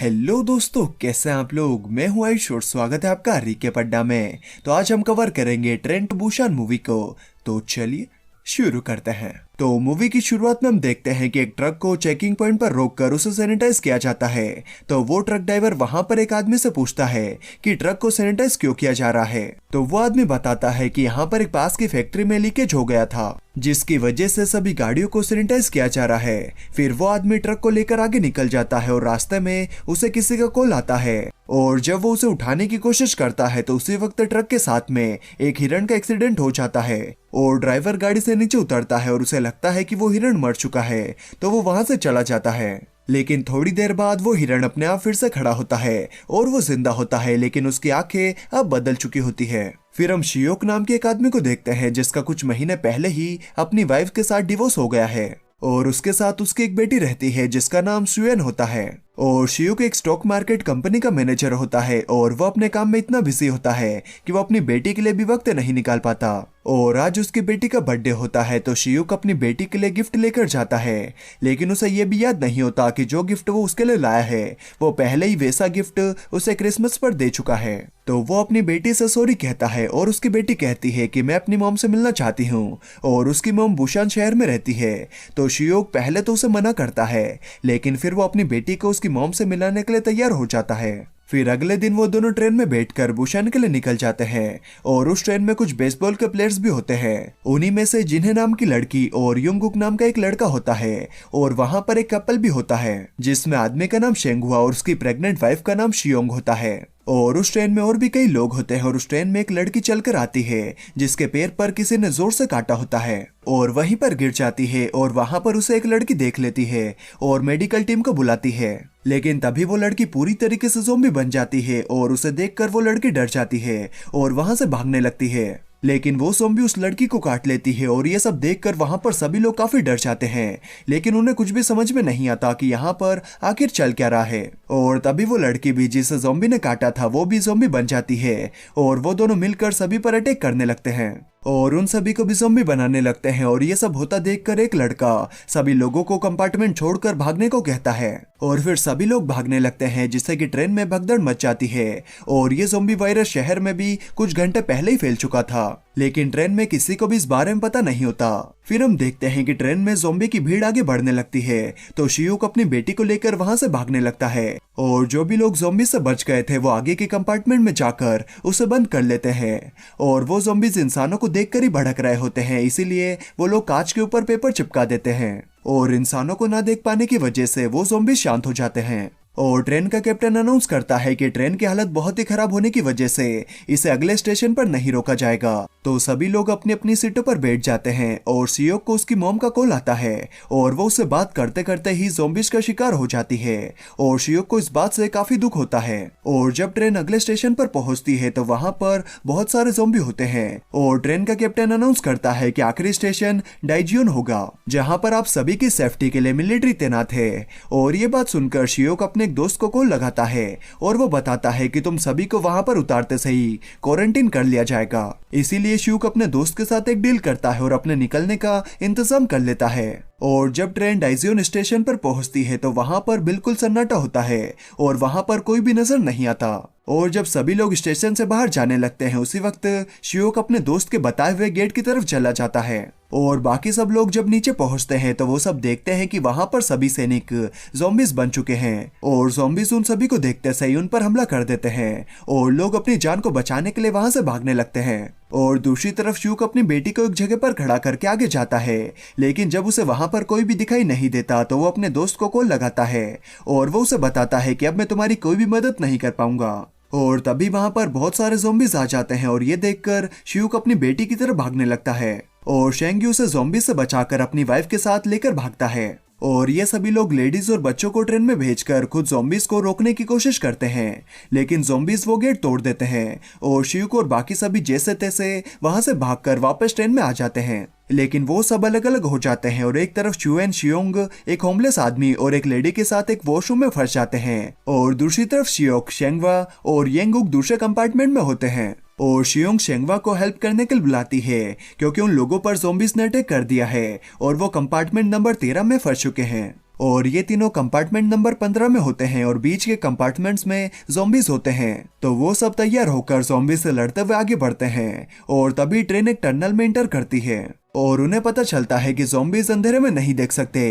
Hello दोस्तों, कैसे हैं आप लोग। मैं हूं आयुष और स्वागत है आपका रिके पड्डा में। तो आज हम कवर करेंगे ट्रेन टू बुसान मूवी को। तो चलिए शुरू करते हैं। तो मूवी की शुरुआत में हम देखते हैं कि एक ट्रक को चेकिंग पॉइंट पर रोककर उसे सैनिटाइज किया जाता है। तो वो ट्रक ड्राइवर वहां पर एक आदमी से पूछता है कि ट्रक को सैनिटाइज क्यों किया जा रहा है। तो वो आदमी बताता है कि यहाँ पर एक पास की फैक्ट्री में लीकेज हो गया था, जिसकी वजह से सभी गाड़ियों को सैनिटाइज किया जा रहा है। फिर वो आदमी ट्रक को लेकर आगे निकल जाता है और रास्ते में उसे किसी का कॉल आता है और जब वो उसे उठाने की कोशिश करता है तो उसी वक्त ट्रक के साथ में एक हिरण का एक्सीडेंट हो जाता है और ड्राइवर गाड़ी से नीचे उतरता है और उसे लगता है कि वो हिरण मर चुका है। तो वो वहां से चला जाता है, लेकिन थोड़ी देर बाद वो हिरण अपने आप फिर से खड़ा होता है और वो जिंदा होता है, लेकिन उसकी आंखें अब बदल चुकी होती है। फिर हम शियोक नाम के एक आदमी को देखते हैं जिसका कुछ महीने पहले ही अपनी वाइफ के साथ डिवोर्स हो गया है और उसके साथ उसकी एक बेटी रहती है जिसका नाम सुयन होता है। और शियोक एक स्टॉक मार्केट कंपनी का मैनेजर होता है और वो अपने काम में इतना बिजी होता है कि वो अपनी बेटी के लिए भी वक्त नहीं निकाल पाता। और आज उसकी बेटी का बर्थडे होता है तो शियोक अपनी बेटी के लिए गिफ्ट लेकर जाता है, लेकिन उसे ये भी याद नहीं होता कि जो गिफ्ट वो उसके लिए लाया है वो पहले ही वैसा गिफ्ट उसे क्रिसमस पर दे चुका है। तो वो अपनी बेटी से सॉरी कहता है और उसकी बेटी कहती है कि मैं अपनी मॉम से मिलना चाहती हूँ और उसकी मॉम बुसान शहर में रहती है। तो शियोक पहले तो उसे मना करता है, लेकिन फिर वो अपनी बेटी को उसकी मॉम से मिलाने के लिए तैयार हो जाता है। फिर अगले दिन वो दोनों ट्रेन में बैठकर बुसान के लिए निकल जाते हैं और उस ट्रेन में कुछ बेसबॉल के प्लेयर्स भी होते हैं। उन्हीं में से जिन्हें नाम की लड़की और युंगुक नाम का एक लड़का होता है और वहां पर एक कपल भी होता है जिसमें आदमी का नाम शेंगुआ और उसकी प्रेग्नेंट वाइफ का नाम शियोंग होता है। और उस ट्रेन में और भी कई लोग होते हैं और उस ट्रेन में एक लड़की चलकर आती है जिसके पैर पर किसी ने जोर से काटा होता है और वहीं पर गिर जाती है और वहां पर उसे एक लड़की देख लेती है और मेडिकल टीम को बुलाती है। लेकिन तभी वो लड़की पूरी तरीके से ज़ॉम्बी बन जाती है और उसे देखकर वो लड़की डर जाती है और वहां से भागने लगती है, लेकिन वो ज़ॉम्बी उस लड़की को काट लेती है और ये सब देखकर वहां पर सभी लोग काफी डर जाते हैं, लेकिन उन्हें कुछ भी समझ में नहीं आता कि यहाँ पर आखिर चल क्या रहा है। और तभी वो लड़की भी जिसे ज़ॉम्बी ने काटा था वो भी ज़ॉम्बी बन जाती है और वो दोनों मिलकर सभी पर अटैक करने लगते हैं और उन सभी को भी ज़ॉम्बी बनाने लगते हैं। और ये सब होता देखकर एक लड़का सभी लोगों को कंपार्टमेंट छोड़कर भागने को कहता है और फिर सभी लोग भागने लगते हैं, जिससे कि ट्रेन में भगदड़ मच जाती है। और ये ज़ॉम्बी वायरस शहर में भी कुछ घंटे पहले ही फैल चुका था, लेकिन ट्रेन में किसी को भी इस बारे में पता नहीं होता। फिर हम देखते हैं कि ट्रेन में ज़ॉम्बी की भीड़ आगे बढ़ने लगती है तो शियोक अपनी बेटी को लेकर वहां से भागने लगता है और जो भी लोग ज़ॉम्बी से बच गए थे वो आगे के कंपार्टमेंट में जाकर उसे बंद कर लेते हैं। और वो ज़ॉम्बीज इंसानों को देखकर ही भड़क रहे होते हैं, इसीलिए वो लोग कांच के ऊपर पेपर चिपका देते हैं और इंसानों को ना देख पाने की वजह से वो ज़ॉम्बी शांत हो जाते हैं। और ट्रेन का कैप्टन अनाउंस करता है कि ट्रेन की हालत बहुत ही खराब होने की वजह से इसे अगले स्टेशन पर नहीं रोका जाएगा। तो सभी लोग अपनी अपनी सीटों पर बैठ जाते हैं और शियोक को उसकी मॉम का कॉल आता है और वो उससे बात करते करते ही ज़ॉम्बीज का शिकार हो जाती है और शियोक को इस बात से काफी दुख होता है। और जब ट्रेन अगले स्टेशन पर पहुंचती है तो वहां पर बहुत सारे ज़ॉम्बी होते हैं और ट्रेन का कैप्टन अनाउंस करता है कि आखिरी स्टेशन डाइजियोन होगा, जहाँ पर आप सभी की सेफ्टी के लिए मिलिट्री तैनात है। और ये बात सुनकर शियोक अपने एक दोस्त को कॉल लगाता है और वो बताता है कि तुम सभी को वहां पर उतारते से ही क्वारंटीन कर लिया जाएगा। इसीलिए शियोक अपने दोस्त के साथ एक डील करता है और अपने निकलने का इंतजाम कर लेता है। और जब ट्रेन डाइजियोन स्टेशन पर पहुंचती है तो वहां पर बिल्कुल सन्नाटा होता है और वहां पर कोई भी नजर नहीं आता। और जब सभी लोग स्टेशन से बाहर जाने लगते हैं उसी वक्त शियोक अपने दोस्त के बताए हुए गेट की तरफ चला जाता है। और बाकी सब लोग जब नीचे पहुंचते हैं तो वो सब देखते हैं कि वहां पर सभी सैनिक ज़ॉम्बीज बन चुके हैं और ज़ॉम्बीज उन सभी को देखते से ही उन पर हमला कर देते हैं और लोग अपनी जान को बचाने के लिए वहां से भागने लगते हैं। और दूसरी तरफ शियोक अपनी बेटी को एक जगह पर खड़ा करके आगे जाता है, लेकिन जब उसे वहां पर कोई भी दिखाई नहीं देता तो वो अपने दोस्त को कॉल लगाता है और वो उसे बताता है कि अब मैं तुम्हारी कोई भी मदद नहीं कर पाऊंगा। और तभी वहां पर बहुत सारे ज़ॉम्बीज आ जाते हैं और ये देखकर शियोक अपनी बेटी की तरफ भागने लगता है और शेंग्यू उसे ज़ॉम्बी से बचाकर अपनी वाइफ के साथ लेकर भागता है। और ये सभी लोग लेडीज और बच्चों को ट्रेन में भेजकर खुद ज़ॉम्बीज को रोकने की कोशिश करते हैं, लेकिन ज़ॉम्बीज वो गेट तोड़ देते हैं और शियोक और बाकी सभी जैसे तैसे वहां से भागकर वापस ट्रेन में आ जाते हैं। लेकिन वो सब अलग अलग हो जाते हैं और एक तरफ चुएन शियोंग एक होमलेस आदमी और एक लेडी के साथ एक वॉशरूम में फंस जाते हैं और दूसरी तरफ शियोक, शेंगवा और येंगुक दूसरे कंपार्टमेंट में होते हैं। और शियोंग शेंगवा को हेल्प करने के लिए बुलाती है क्योंकि उन लोगों पर ज़ॉम्बीज ने अटैक कर दिया है और वो कंपार्टमेंट नंबर 13 में फंस चुके हैं। और ये तीनों कंपार्टमेंट नंबर 15 में होते हैं और बीच के कंपार्टमेंट्स में ज़ॉम्बीज होते हैं। तो वो सब तैयार होकर ज़ॉम्बी से लड़ते हुए आगे बढ़ते हैं और तभी ट्रेन एक टनल में इंटर करती है और उन्हें पता चलता है कि ज़ॉम्बीज अंधेरे में नहीं देख सकते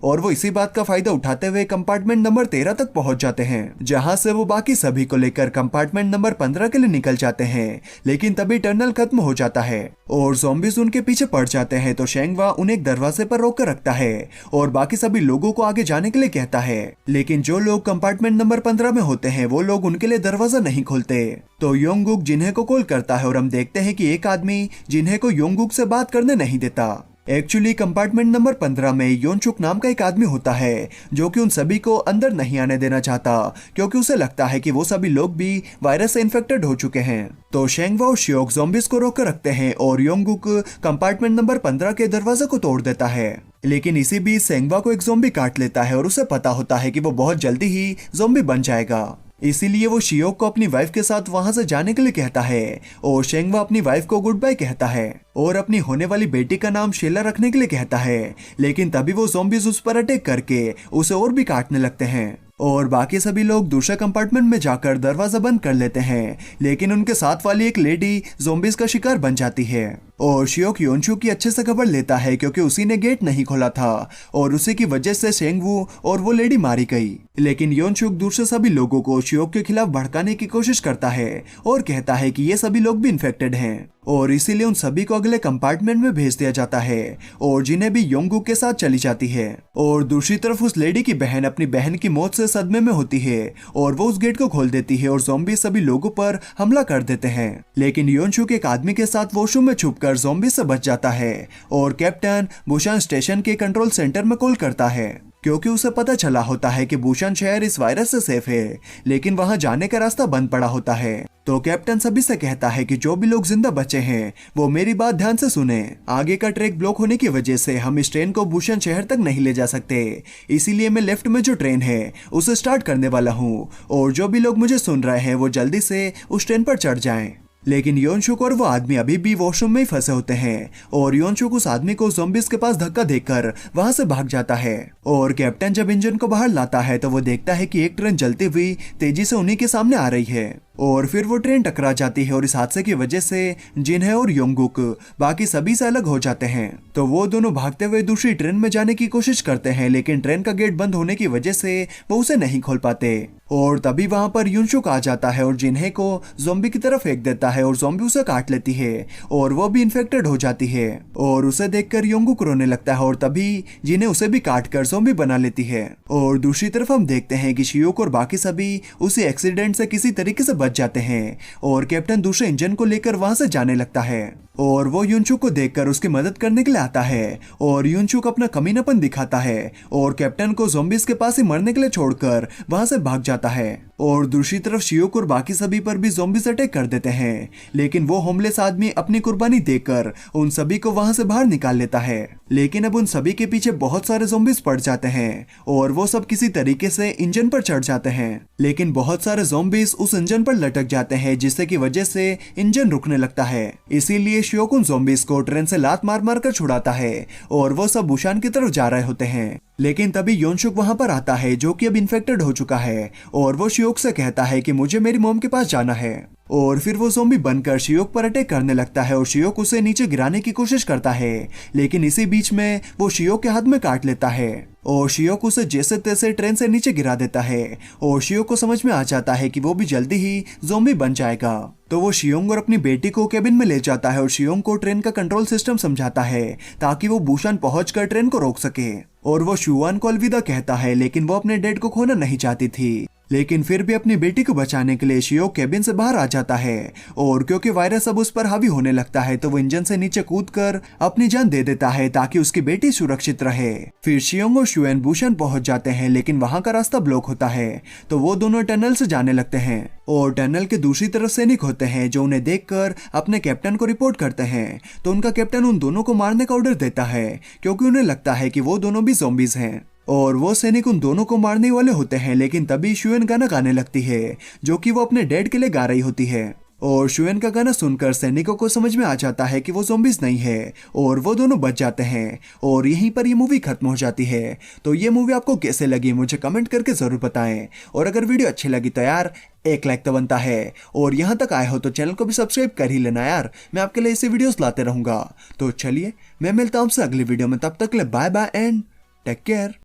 और वो इसी बात का फायदा उठाते हुए कंपार्टमेंट नंबर 13 तक पहुंच जाते हैं, जहां से वो बाकी सभी को लेकर कंपार्टमेंट नंबर 15 के लिए निकल जाते हैं। लेकिन तभी टनल खत्म हो जाता है और ज़ॉम्बीज उनके पीछे पड़ जाते हैं। तो शेंगवा उन्हें एक दरवाजे पर रोक कर रखता है और बाकी सभी लोगों को आगे जाने के लिए कहता है, लेकिन जो लोग कंपार्टमेंट नंबर 15 में होते हैं वो लोग उनके लिए दरवाजा नहीं खोलते। तो योंगुक जिन्हे को कॉल करता है और हम देखते हैं कि एक आदमी जिन्हे को योंगुक से बात करने नहीं देता। एक्चुअली कंपार्टमेंट नंबर 15 में योनचुक नाम का एक आदमी होता है जो कि उन सभी को अंदर नहीं आने देना चाहता, क्योंकि उसे लगता है कि वो सभी लोग भी वायरस से इन्फेक्टेड हो चुके हैं। तो शेंगवा और शियोक ज़ॉम्बीज को रोक कर रखते हैं और योंगुक कंपार्टमेंट नंबर 15 के दरवाजे को तोड़ देता है। लेकिन इसी बीच शेंगवा को एक ज़ॉम्बी काट लेता है और उसे पता होता है कि वो बहुत जल्दी ही ज़ॉम्बी बन जाएगा। इसीलिए वो शियोक को अपनी वाइफ के साथ वहां से जाने के लिए कहता है और शेंगवा अपनी वाइफ को गुड बाय कहता है और अपनी होने वाली बेटी का नाम शेला रखने के लिए कहता है। लेकिन तभी वो ज़ॉम्बीज उस पर अटैक करके उसे और भी काटने लगते हैं और बाकी सभी लोग दूसरे कंपार्टमेंट में जाकर दरवाजा बंद कर लेते हैं। लेकिन उनके साथ वाली एक लेडी ज़ॉम्बीज का शिकार बन जाती है और शियोक योनचुक की अच्छे से खबर लेता है, क्योंकि उसी ने गेट नहीं खोला था और उसी की वजह से शेंगवू और वो लेडी मारी गई। लेकिन योनचुक दूसरे सभी लोगों को शियोक के खिलाफ भड़काने की कोशिश करता है और कहता है कि ये सभी लोग भी इन्फेक्टेड हैं और इसीलिए उन सभी को अगले कंपार्टमेंट में भेज दिया जाता है और जिन्हें भी योंगुक के साथ चली जाती है। और दूसरी तरफ उस लेडी की बहन अपनी बहन की मौत से सदमे में होती है और वो उस गेट को खोल देती है और ज़ॉम्बी सभी लोगों पर हमला कर देते हैं। लेकिन योनचुक एक आदमी के साथ वॉशरूम में छुपकर ज़ॉम्बी से बच जाता है और कैप्टन बुशान स्टेशन के कंट्रोल सेंटर में कॉल करता है, क्योंकि उसे पता चला होता है कि बुशान शहर इस वायरस से सेफ है, लेकिन वहां जाने का रास्ता बंद पड़ा होता है। तो कैप्टन सभी से कहता है कि जो भी लोग जिंदा बचे हैं वो मेरी बात ध्यान से सुने। आगे का ट्रैक ब्लॉक होने की वजह से हम इस ट्रेन को बुशान शहर तक नहीं ले जा सकते, इसीलिए मैं लेफ्ट में जो ट्रेन है उसे स्टार्ट करने वाला हूँ और जो भी लोग मुझे सुन रहे हैं वो जल्दी से उस ट्रेन पर चढ़ जाएं। लेकिन योनचुक और वो आदमी अभी भी वॉशरूम में ही फंसे होते हैं और योनचुक उस आदमी को ज़ॉम्बीज के पास धक्का देकर वहां से भाग जाता है। और कैप्टन जब इंजन को बाहर लाता है तो वो देखता है कि एक ट्रेन जलती हुई तेजी से उन्हीं के सामने आ रही है और फिर वो ट्रेन टकरा जाती है और इस हादसे की वजह से जिन्हे और योंगुक बाकी सभी से अलग हो जाते हैं। तो वो दोनों भागते हुए दूसरी ट्रेन में जाने की कोशिश करते हैं, लेकिन ट्रेन का गेट बंद होने की वजह से वो उसे नहीं खोल पाते और तभी वहां पर युनचुक आ जाता है और जिन्हे को ज़ॉम्बी की तरफ फेंक देता है और ज़ॉम्बी उसे काट लेती है और वो भी इन्फेक्टेड हो जाती है और उसे देखकर योंगुक रोने लगता है और तभी जिन्हे उसे भी काट कर ज़ॉम्बी बना लेती है। और दूसरी तरफ हम देखते हैं कि शियोक और बाकी सभी उसी एक्सीडेंट से किसी तरीके से बच जाते हैं और कैप्टन दूसरे इंजन को लेकर वहां से जाने लगता है और वो युनचुक को देखकर उसकी मदद करने के लिए आता है और युनचुक अपना कमीनापन दिखाता है और कैप्टन को ज़ॉम्बीज के पास ही मरने के लिए छोड़कर वहां से भाग जाता है। और दूसरी तरफ शियोक और बाकी सभी पर भी ज़ॉम्बीज अटैक कर देते हैं, लेकिन वो होमलेस आदमी अपनी कुर्बानी देकर उन सभी को वहां से बाहर निकाल लेता है। लेकिन अब उन सभी के पीछे बहुत सारे ज़ॉम्बीज पड़ जाते हैं और वो सब किसी तरीके से इंजन पर चढ़ जाते हैं, लेकिन बहुत सारे ज़ॉम्बीज उस इंजन पर लटक जाते हैं जिससे की वजह से इंजन रुकने लगता है। इसीलिए शियोक उन ज़ॉम्बीज को ट्रेन से लात मार मार कर छुड़ाता है और वो सब बुशान की तरफ जा रहे होते हैं। लेकिन तभी योनचुक वहां पर आता है जो कि अब इन्फेक्टेड हो चुका है और वो शियोक से कहता है कि मुझे मेरी मॉम के पास जाना है और फिर वो ज़ॉम्बी बनकर शियोक पर अटैक करने लगता है और शियोक उसे नीचे गिराने की कोशिश करता है, लेकिन इसी बीच में वो शियोक के हाथ में काट लेता है और शियोक उसे जैसे तैसे ट्रेन से नीचे गिरा देता है और शियोक को समझ में आ जाता है कि वो भी जल्दी ही ज़ॉम्बी बन जाएगा। तो वो शियोंग और अपनी बेटी को केबिन में ले जाता है और शियोंग को ट्रेन का कंट्रोल सिस्टम समझाता है ताकि वो बुशान पहुंचकर ट्रेन को रोक सके और वो शुआन को अलविदा कहता है, लेकिन वो अपने डैड को खोना नहीं चाहती थी। लेकिन फिर भी अपनी बेटी को बचाने के लिए शियोक केबिन से बाहर आ जाता है और क्योंकि वायरस अब उस पर हावी होने लगता है तो वो इंजन से नीचे कूदकर अपनी जान दे देता है ताकि उसकी बेटी सुरक्षित रहे। फिर शियोंग और शुएन बुशान पहुंच जाते हैं, लेकिन वहां का रास्ता ब्लॉक होता है तो वो दोनों टनल से जाने लगते हैं और टनल के दूसरी तरफ सैनिक होते हैं जो उन्हें देखकर अपने कैप्टन को रिपोर्ट करते हैं। तो उनका कैप्टन उन दोनों को मारने का ऑर्डर देता है क्योंकि उन्हें लगता है कि वो दोनों भी ज़ॉम्बीज हैं और वो सैनिक उन दोनों को मारने वाले होते हैं। लेकिन तभी शुएन गाना गाने लगती है जो कि वो अपने डैड के लिए गा रही होती है और शुएन का गाना सुनकर सैनिकों को समझ में आ जाता है कि वो ज़ॉम्बीज नहीं है और वो दोनों बच जाते हैं और यहीं पर ये मूवी खत्म हो जाती है। तो ये मूवी आपको कैसे लगी मुझे कमेंट करके ज़रूर बताएं और अगर वीडियो अच्छी लगी तो यार एक लाइक तो बनता है और यहाँ तक आए हो तो चैनल को भी सब्सक्राइब कर ही लेना यार, मैं आपके लिए ऐसे वीडियोस लाते रहूंगा। तो चलिए मैं मिलता हूँ आपसे अगली वीडियो में, तब तक के लिए bye bye and take care.